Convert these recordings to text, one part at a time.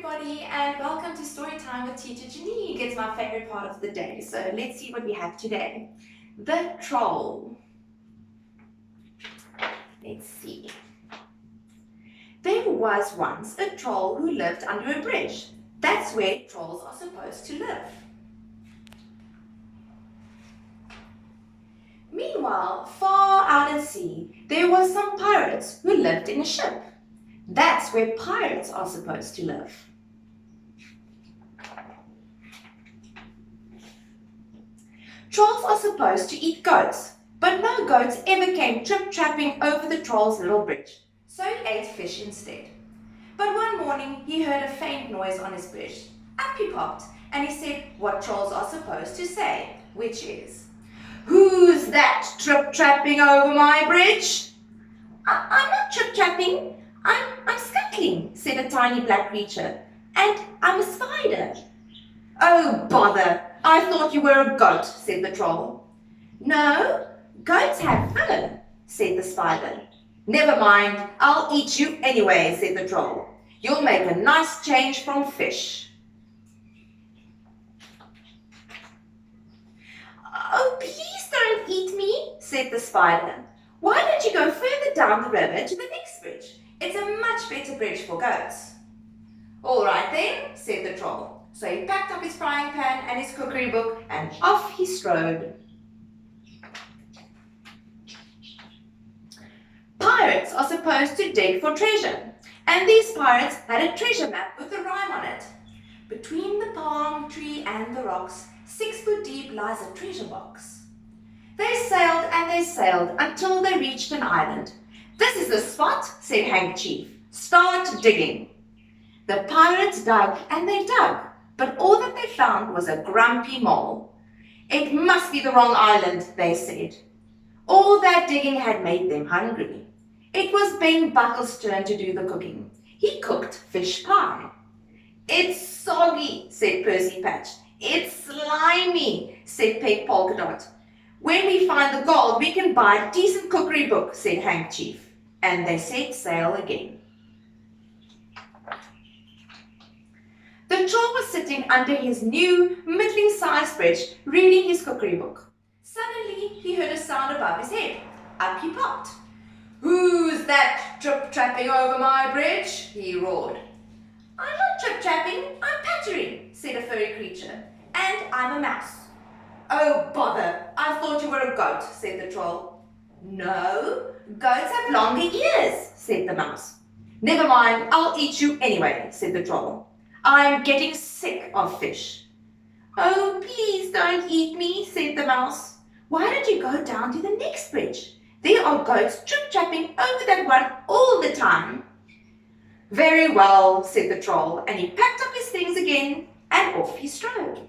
everybody, and welcome to Story Time with Teacher Jenique. It's my favorite part of the day, so let's see what we have today. The Troll. Let's see. There was once a troll who lived under a bridge. That's where trolls are supposed to live. Meanwhile, far out at sea, there were some pirates who lived in a ship. That's where pirates are supposed to live. Trolls are supposed to eat goats, but no goats ever came trip-trapping over the troll's little bridge, so he ate fish instead. But one morning he heard a faint noise on his bridge. Up he popped, and he said what trolls are supposed to say, which is, "Who's that trip-trapping over my bridge?" I'm not trip-trapping. I'm scuttling, said a tiny black creature, and I'm a spider. Oh, bother, I thought you were a goat, said the troll. No, goats have fur, said the spider. Never mind, I'll eat you anyway, said the troll. You'll make a nice change from fish. Oh, please don't eat me, said the spider. Why don't you go further down the river to the next bridge? It's a much better bridge for goats. All right then, said the troll. So he packed up his frying pan and his cookery book and off he strode. Pirates are supposed to dig for treasure, and these pirates had a treasure map with a rhyme on it. Between the palm tree and the rocks, 6 foot deep lies a treasure box. They sailed and they sailed until they reached an island. This is the spot, said Handkerchief. Start digging. The pirates dug and they dug, but all that they found was a grumpy mole. It must be the wrong island, they said. All that digging had made them hungry. It was Ben Buckle's turn to do the cooking. He cooked fish pie. It's soggy, said Percy Patch. It's slimy, said Peg Polka Dot. When we find the gold, we can buy a decent cookery book, said Handkerchief. And they set sail again. The troll was sitting under his new, middling-sized bridge, reading his cookery book. Suddenly, he heard a sound above his head. Up he popped. "Who's that trip-trapping over my bridge?" he roared. "I'm not trip-trapping, I'm pattering," said a furry creature. "And I'm a mouse." "Oh, bother, I thought you were a goat," said the troll. "No, goats have longer ears," said the mouse. "Never mind, I'll eat you anyway," said the troll. "I'm getting sick of fish." "Oh, please don't eat me," said the mouse. "Why don't you go down to the next bridge? There are goats trip-trapping over that one all the time." "Very well," said the troll, and he packed up his things again and off he strode.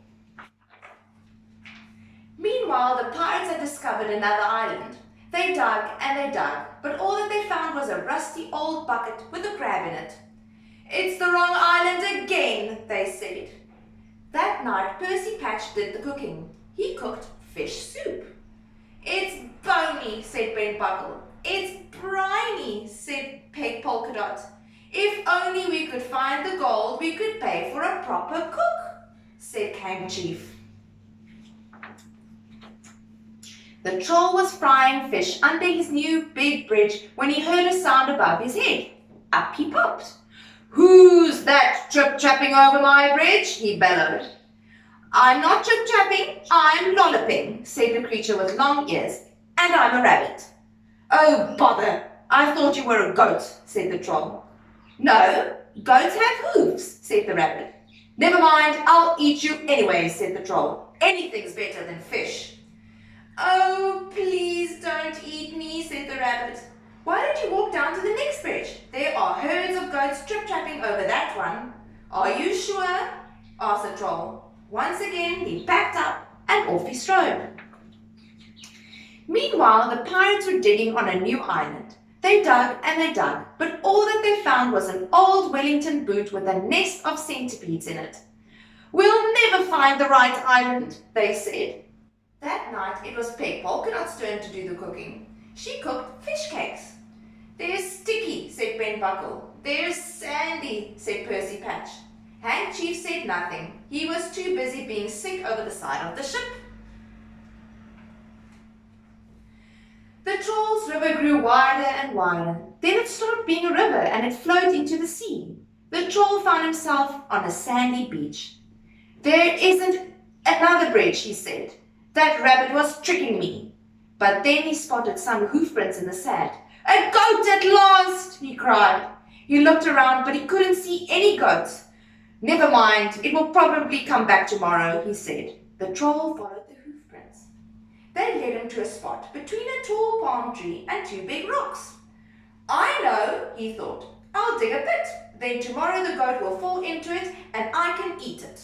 Meanwhile, the pirates had discovered another island. They dug and they dug, but all that they found was a rusty old bucket with a crab in it. "It's the wrong island again," they said. That night, Percy Patch did the cooking. He cooked fish soup. "It's bony," said Ben Buckle. "It's briny," said Peg Polka Dot. "If only we could find the gold, we could pay for a proper cook," said Handkerchief. The troll was frying fish under his new big bridge when he heard a sound above his head. Up he popped. "Who's that trip-trapping over my bridge?" he bellowed. "I'm not trip-trapping, I'm lolloping," said the creature with long ears, "and I'm a rabbit." "Oh, bother, I thought you were a goat," said the troll. "No, goats have hooves," said the rabbit. "Never mind, I'll eat you anyway," said the troll. "Anything's better than fish." "Oh, please don't eat me," said the rabbit. "Why don't you walk down to the next bridge? There are herds of goats trip-trapping over that one." "Are you sure?" asked the troll. Once again, he packed up and off he strode. Meanwhile, the pirates were digging on a new island. They dug and they dug, but all that they found was an old Wellington boot with a nest of centipedes in it. "We'll never find the right island," they said. That night, it was Peg Polka Dot's turn to do the cooking. She cooked fish cakes. "They're sticky," said Ben Buckle. "They're sandy," said Percy Patch. Hank Chief said nothing. He was too busy being sick over the side of the ship. The Troll's river grew wider and wider. Then it stopped being a river and it flowed into the sea. The Troll found himself on a sandy beach. "There isn't another bridge," he said. "That rabbit was tricking me." But then he spotted some hoof prints in the sand. "A goat at last!" he cried. He looked around, but he couldn't see any goats. "Never mind, it will probably come back tomorrow," he said. The Troll followed the hoof prints. They led him to a spot between a tall palm tree and two big rocks. "I know," he thought. "I'll dig a pit. Then tomorrow the goat will fall into it and I can eat it."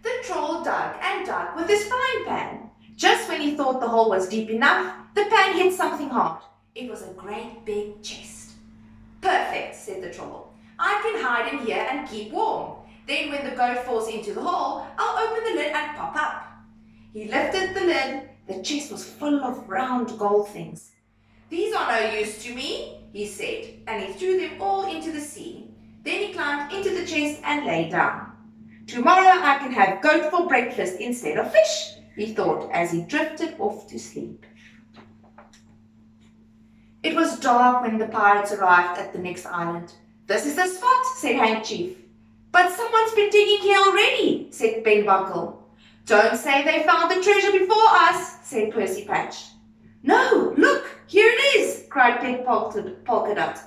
The Troll dug and dug with his frying pan. Just when he thought the hole was deep enough, the pan hit something hard. It was a great big chest. "Perfect," said the Troll. "I can hide in here and keep warm. Then when the goat falls into the hole, I'll open the lid and pop up." He lifted the lid. The chest was full of round gold things. "These are no use to me," he said, and he threw them all into the sea. Then he climbed into the chest and lay down. "Tomorrow I can have goat for breakfast instead of fish," he thought as he drifted off to sleep. It was dark when the pirates arrived at the next island. "This is the spot," said Hank Chief. "But someone's been digging here already," said Ben Buckle. "Don't say they found the treasure before us," said Percy Patch. "No, look, here it is," cried Peg Polka Dot.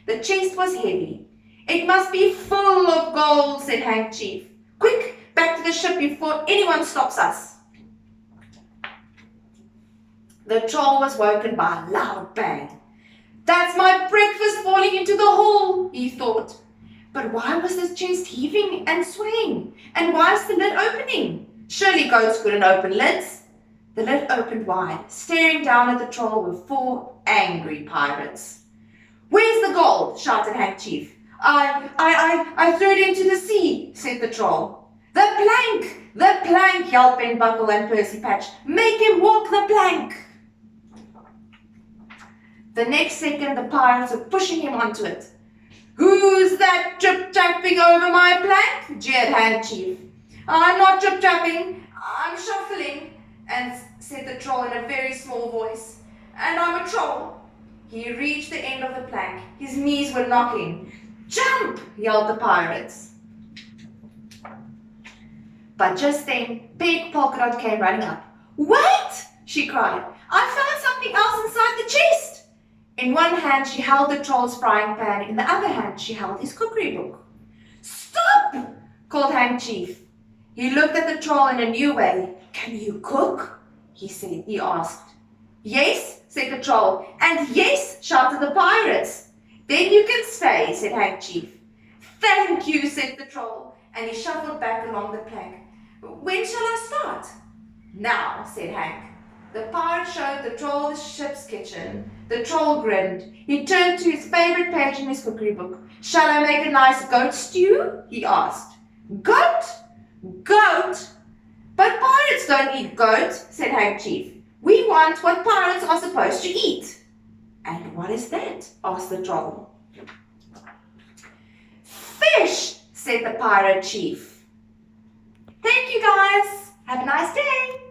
The chest was heavy. "It must be full of gold," said Hank Chief. "Quick, back to the ship before anyone stops us." The Troll was woken by a loud bang. "That's my breakfast falling into the hole," he thought. But why was this chest heaving and swaying? And why is the lid opening? Surely goats couldn't open lids. The lid opened wide. Staring down at the Troll were 4 angry pirates. "Where's the gold?" shouted Hank Chief. I threw it into the sea," said the Troll. The plank, yelled Ben Buckle and Percy Patch. "Make him walk the plank." The next second, the pirates were pushing him onto it. "Who's that trip-tapping over my plank?" jeered Hank Chief. "I'm not trip-tapping, I'm shuffling," said the Troll in a very small voice. "And I'm a troll." He reached the end of the plank. His knees were knocking. "Jump!" yelled the pirates. But just then, Peg Polka Dot came running up. "Wait!" she cried. "I found something else inside the chest." In one hand she held the Troll's frying pan, in the other hand she held his cookery book. "Stop!" called Hank Chief. He looked at the Troll in a new way. "Can you cook?" he asked. "Yes," said the Troll. "And yes," shouted the pirates. "Then you can stay," said Hank Chief. "Thank you," said the Troll, and he shuffled back along the plank. "When shall I start?" "Now," said Hank. The pirate showed the Troll the ship's kitchen. The Troll grinned. He turned to his favorite page in his cookery book. "Shall I make a nice goat stew?" he asked. "Goat? Goat? But pirates don't eat goat," said Hank Chief. "We want what pirates are supposed to eat." "And what is that?" asked the Troll. "Fish," said the pirate chief. Thank you guys. Have a nice day.